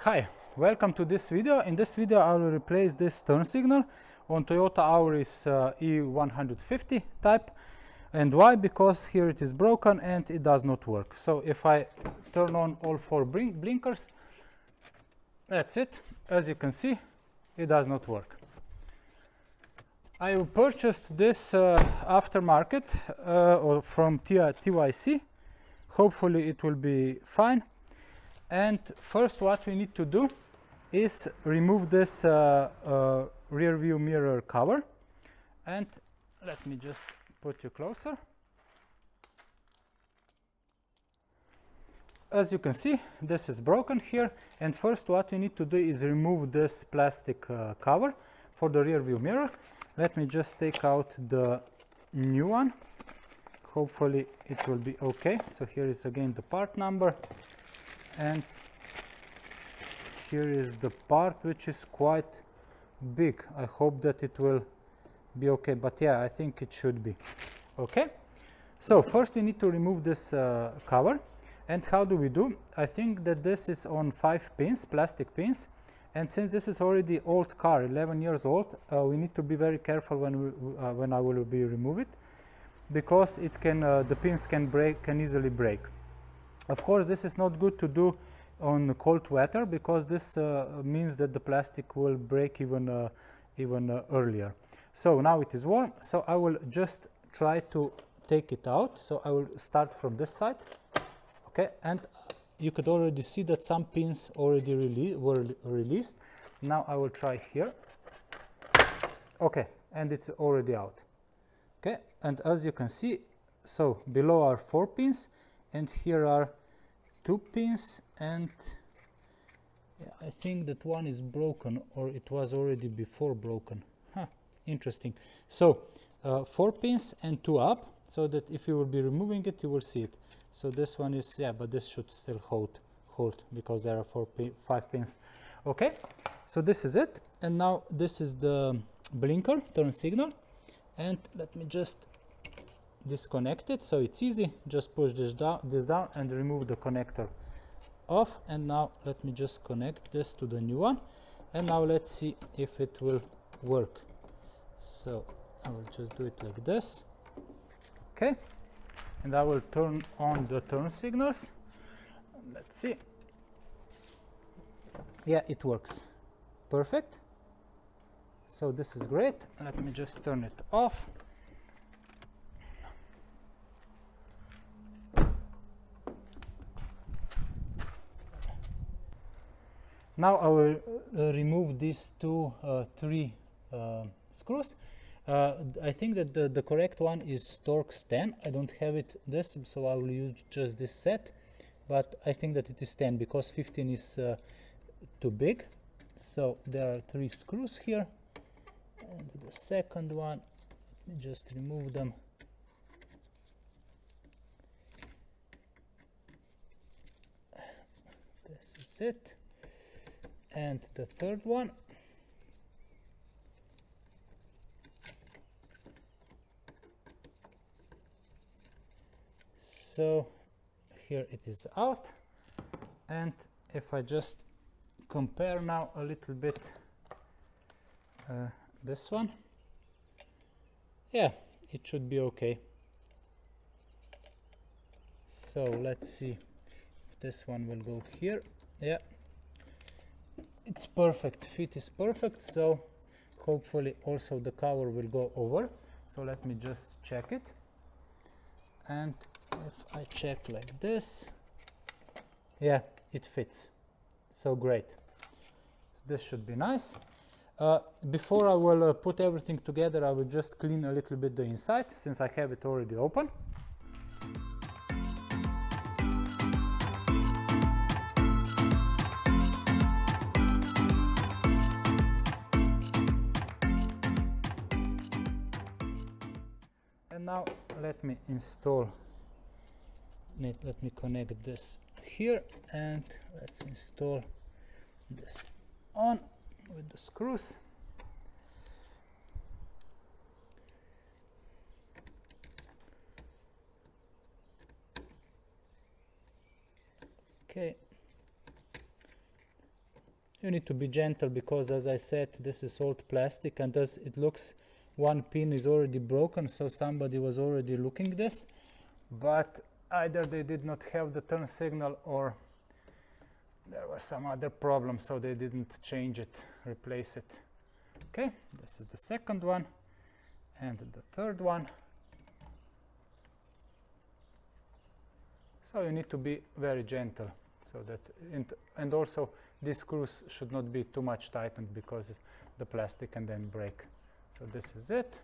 Hi, welcome to this video. In this video I will replace this turn signal on Toyota Auris E150 type. And why? Because here it is broken and it does not work. So if I turn on all four blinkers, that's it. As you can see, it does not work. I purchased this aftermarket or from TYC. Hopefully it will be fine. And first what we need to do is remove this rear view mirror cover. And let me just put you closer. As you can see, this is broken here. And first what we need to do is remove this plastic cover for the rear view mirror. Let me just take out the new one. Hopefully it will be okay. So here is again the part number. And here is the part, which is quite big. I hope that it will be okay, but yeah, I think it should be okay. So first we need to remove this cover. And how do we do? I think that this is on 5 pins, plastic pins, and since this is already old car, 11 years old, we need to be very careful when I will be remove it, because it can the pins can easily break. Of course, this is not good to do on cold weather, because this means that the plastic will break even earlier. So now it is warm, so I will just try to take it out. So I will start from this side, okay, and you could already see that some pins already were released. Now I will try here, okay, and it's already out, okay. And as you can see, so below are 4 pins, and here are 2 pins, and yeah, I think that one is broken, or it was already before broken. Interesting. So 4 pins and 2 up, so that if you will be removing it, you will see it. So this one is, yeah, but this should still hold because there are 5 pins. Okay, so this is it. And now this is the blinker turn signal, and let me just disconnect it. So it's easy, just push this down and remove the connector off. And now let me just connect this to the new one, and now let's see if it will work. So I will just do it like this, okay, and I will turn on the turn signals. Let's see. Yeah, it works perfect. So this is great. Let me just turn it off. Now I will remove these 3 screws. I think that the correct one is Torx 10. I don't have it this, so I will use just this set, but I think that it is 10 because 15 is too big. So there are 3 screws here, and the second one, just remove them. This is it. And the third one. So here it is out. And if I just compare now a little bit this one, yeah, it should be okay. So let's see if this one will go here. Yeah, it's perfect, fit is perfect. So hopefully also the cover will go over. So let me just check it, and if I check like this, yeah, it fits. So great, this should be nice. Before I will put everything together, I will just clean a little bit the inside, since I have it already open. And now let me connect this here, and let's install this on with the screws. Okay, you need to be gentle because, as I said, this is old plastic, and as it looks, one pin is already broken, so somebody was already looking this, but either they did not have the turn signal or there was some other problem, so they didn't change it, replace it. Okay, this is the second one and the third one. So you need to be very gentle, so that and also these screws should not be too much tightened because the plastic can then break. So this is it,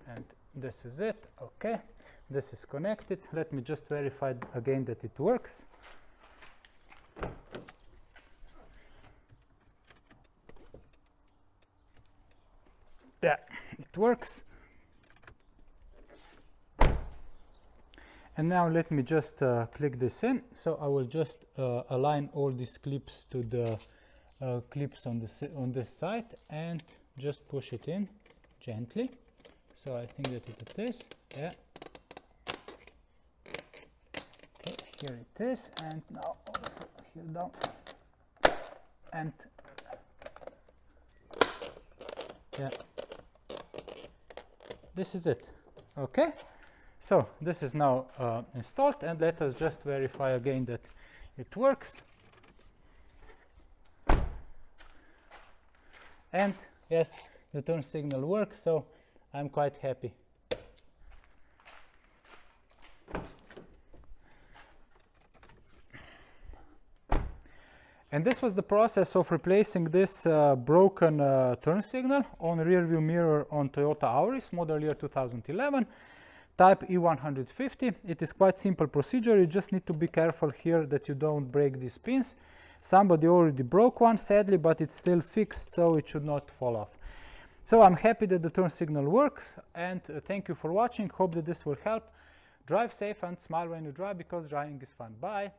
and this is it. Okay, this is connected. Let me just verify again that it works. Yeah, it works. And now let me just click this in. So I will just align all these clips to the clips on this side and just push it in gently. So I think that it is. Yeah. Okay, here it is, and now also here down. And yeah, this is it. Okay. So this is now installed, and let us just verify again that it works. And yes, the turn signal works, so I'm quite happy. And this was the process of replacing this broken turn signal on rear view mirror on Toyota Auris, model year 2011. Type E150. It is quite simple procedure. You just need to be careful here that you don't break these pins. Somebody already broke one, sadly, but it's still fixed, so it should not fall off. So I'm happy that the turn signal works, and thank you for watching. Hope that this will help. Drive safe and smile when you drive, because driving is fun. Bye.